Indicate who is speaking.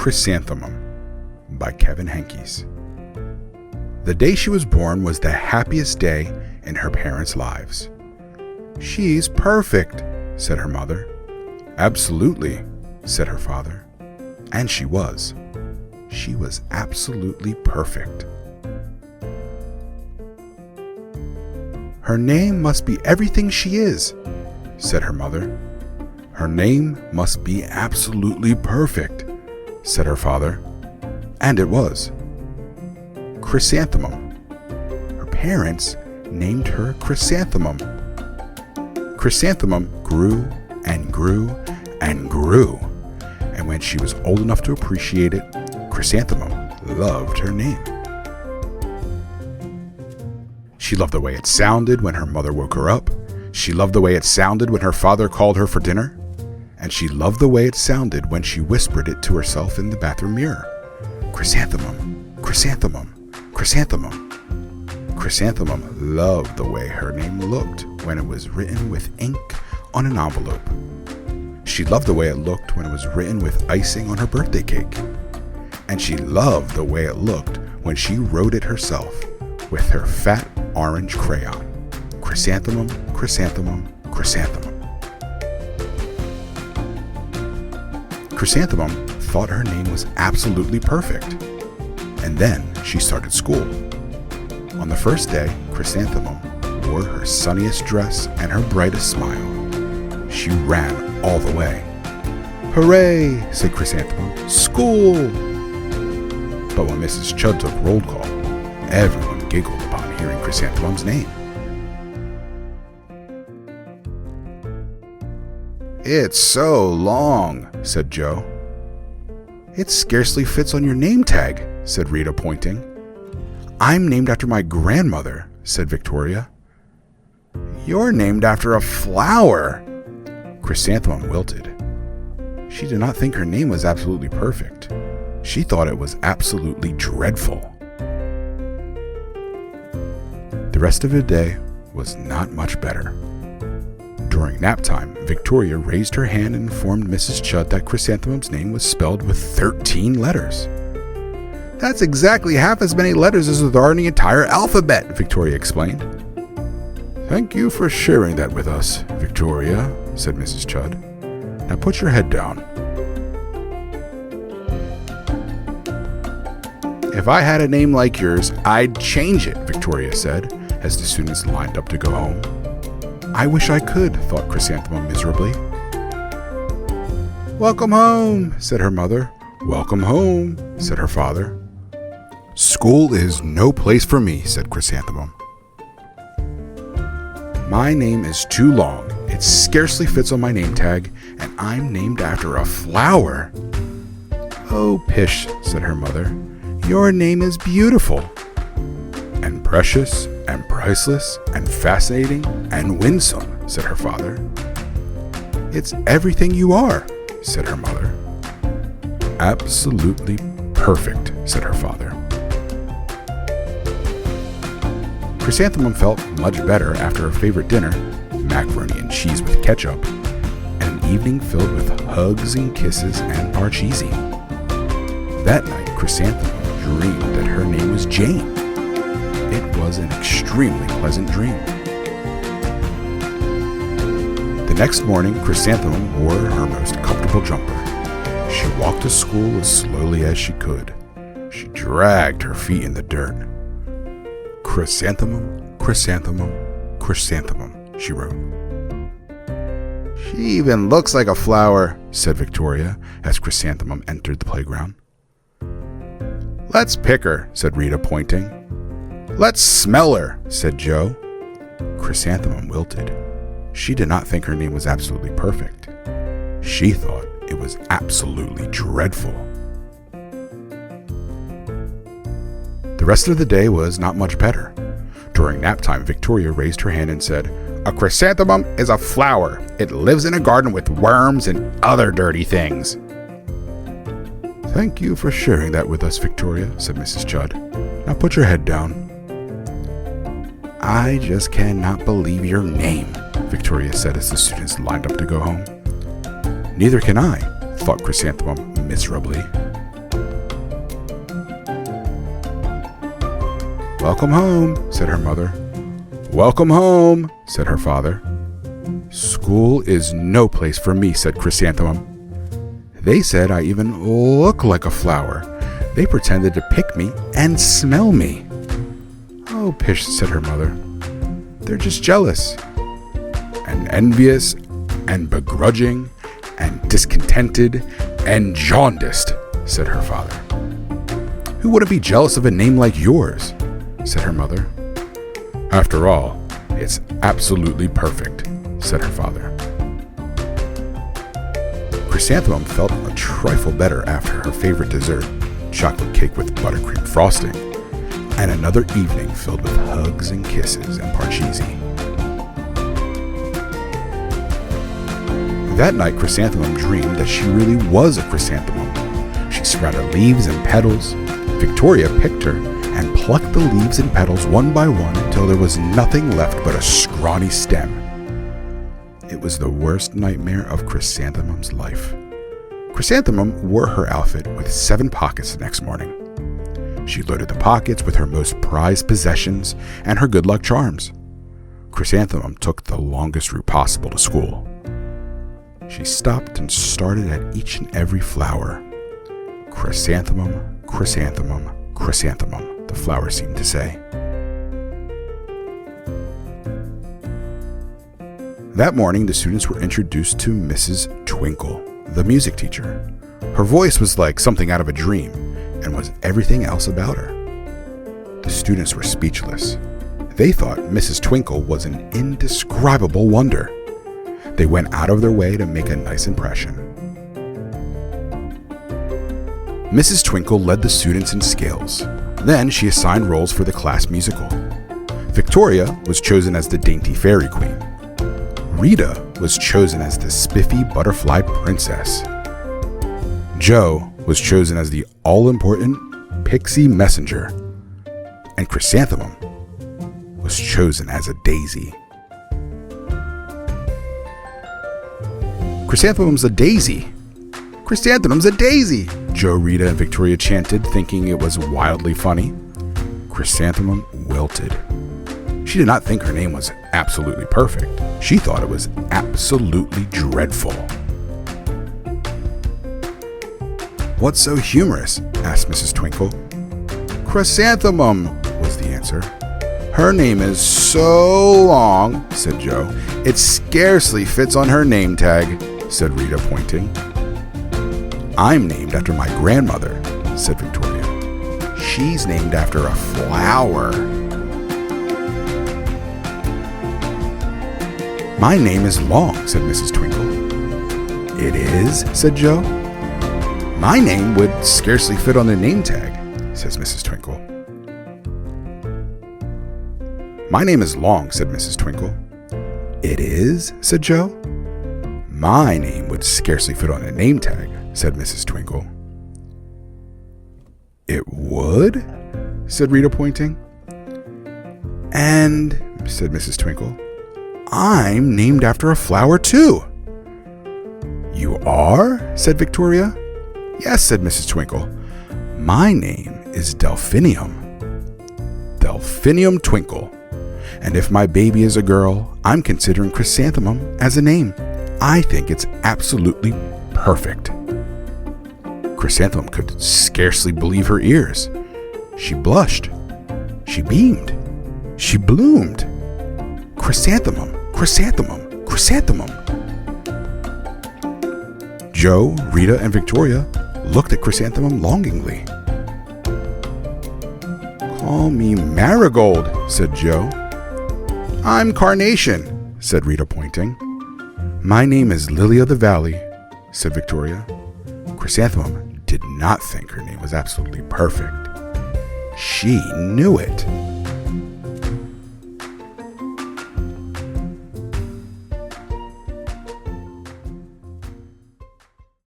Speaker 1: Chrysanthemum by Henkes. The day she was born was the happiest day in her parents' lives. "She's perfect," said her mother. "Absolutely," said her father. And she was. She was absolutely perfect. "Her name must be everything she is," said her mother. "Her name must be absolutely perfect," said her father. And it was. Chrysanthemum. Her parents named her Chrysanthemum. Chrysanthemum grew and grew and grew, and when she was old enough to appreciate it, Chrysanthemum loved her name. She loved the way it sounded when her mother woke her up. She loved the way it sounded when her father called her for dinner. And she loved the way it sounded when she whispered it to herself in the bathroom mirror. Chrysanthemum, Chrysanthemum, Chrysanthemum. Chrysanthemum loved the way her name looked when it was written with ink on an envelope. She loved the way it looked when it was written with icing on her birthday cake. And she loved the way it looked when she wrote it herself with her fat orange crayon. Chrysanthemum, Chrysanthemum, Chrysanthemum. Chrysanthemum thought her name was absolutely perfect. And then she started school. On the first day, Chrysanthemum wore her sunniest dress and her brightest smile. She ran all the way. "Hooray," said Chrysanthemum. "School!" But when Mrs. Chud took roll call, everyone giggled upon hearing Chrysanthemum's name. "It's so long," said Joe. "It scarcely fits on your name tag," said Rita, pointing. "I'm named after my grandmother," said Victoria. "You're named after a flower." Chrysanthemum wilted. She did not think her name was absolutely perfect. She thought it was absolutely dreadful. The rest of the day was not much better. During nap time, Victoria raised her hand and informed Mrs. Chud that Chrysanthemum's name was spelled with 13 letters. "That's exactly half as many letters as there are in the entire alphabet," Victoria explained. "Thank you for sharing that with us, Victoria," said Mrs. Chud. "Now put your head down." "If I had a name like yours, I'd change it," Victoria said, as the students lined up to go home. "I wish I could," thought Chrysanthemum miserably. "Welcome home," said her mother. "Welcome home," said her father. "School is no place for me," said Chrysanthemum. "My name is too long. It scarcely fits on my name tag, and I'm named after a flower." "Oh, pish," said her mother. "Your name is beautiful." "And precious, and priceless, and fascinating, and winsome," said her father. "It's everything you are," said her mother. "Absolutely perfect," said her father. Chrysanthemum felt much better after her favorite dinner, macaroni and cheese with ketchup, and an evening filled with hugs and kisses and parcheesi. That night, Chrysanthemum dreamed that her name was Jane. It was an extremely pleasant dream. The next morning, Chrysanthemum wore her most comfortable jumper. She walked to school as slowly as she could. She dragged her feet in the dirt. "Chrysanthemum, Chrysanthemum, Chrysanthemum," she wrote. "She even looks like a flower," said Victoria as Chrysanthemum entered the playground. "Let's pick her," said Rita, pointing. "Let's smell her," said Joe. Chrysanthemum wilted. She did not think her name was absolutely perfect. She thought it was absolutely dreadful. The rest of the day was not much better. During nap time, Victoria raised her hand and said, "A chrysanthemum is a flower. It lives in a garden with worms and other dirty things." "Thank you for sharing that with us, Victoria," said Mrs. Chud. "Now put your head down." "I just cannot believe your name," Victoria said as the students lined up to go home. "Neither can I," thought Chrysanthemum miserably. "Welcome home," said her mother. "Welcome home," said her father. "School is no place for me," said Chrysanthemum. "They said I even look like a flower. They pretended to pick me and smell me." "Oh, pish," said her mother. "They're just jealous and envious and begrudging and discontented and jaundiced," said her father. "Who wouldn't be jealous of a name like yours?" said her mother. "After all, it's absolutely perfect," said her father. Chrysanthemum felt a trifle better after her favorite dessert, chocolate cake with buttercream frosting, and another evening filled with hugs and kisses and parcheesi. That night, Chrysanthemum dreamed that she really was a chrysanthemum. She sprouted leaves and petals. Victoria picked her and plucked the leaves and petals one by one until there was nothing left but a scrawny stem. It was the worst nightmare of Chrysanthemum's life. Chrysanthemum wore her outfit with 7 pockets the next morning. She loaded the pockets with her most prized possessions and her good luck charms. Chrysanthemum took the longest route possible to school. She stopped and started at each and every flower. "Chrysanthemum, chrysanthemum, chrysanthemum," the flower seemed to say. That morning, the students were introduced to Mrs. Twinkle, the music teacher. Her voice was like something out of a dream and was everything else about her. The students were speechless. They thought Mrs. Twinkle was an indescribable wonder. They went out of their way to make a nice impression. Mrs. Twinkle led the students in scales. Then she assigned roles for the class musical. Victoria was chosen as the dainty fairy queen. Rita was chosen as the spiffy butterfly princess. Joe was chosen as the all-important pixie messenger. And Chrysanthemum was chosen as a daisy. "Chrysanthemum's a daisy! Chrysanthemum's a daisy!" Joe, Rita, and Victoria chanted, thinking it was wildly funny. Chrysanthemum wilted. She did not think her name was absolutely perfect. She thought it was absolutely dreadful. "What's so humorous?" asked Mrs. Twinkle. "Chrysanthemum," was the answer. "Her name is so long," said Joe. "It scarcely fits on her name tag," said Rita, pointing. "I'm named after my grandmother," said Victoria. "She's named after a flower." "My name is Long," said Mrs. Twinkle. "It is?" said Joe. "My name would scarcely fit on the name tag," says Mrs. Twinkle. "My name is Long," said Mrs. Twinkle. "It is?" said Joe. "My name would scarcely fit on a name tag," said Mrs. Twinkle. "It would?" said Rita, pointing. "And," said Mrs. Twinkle, "I'm named after a flower too." "You are?" said Victoria. "Yes," said Mrs. Twinkle. "My name is Delphinium. Delphinium Twinkle. And if my baby is a girl, I'm considering Chrysanthemum as a name. I think it's absolutely perfect." Chrysanthemum could scarcely believe her ears. She blushed. She beamed. She bloomed. Chrysanthemum, chrysanthemum, chrysanthemum. Joe, Rita, and Victoria looked at Chrysanthemum longingly. "Call me Marigold," said Joe. "I'm Carnation," said Rita, pointing. "My name is Lily of the Valley," said Victoria. Chrysanthemum did not think her name was absolutely perfect. She knew it.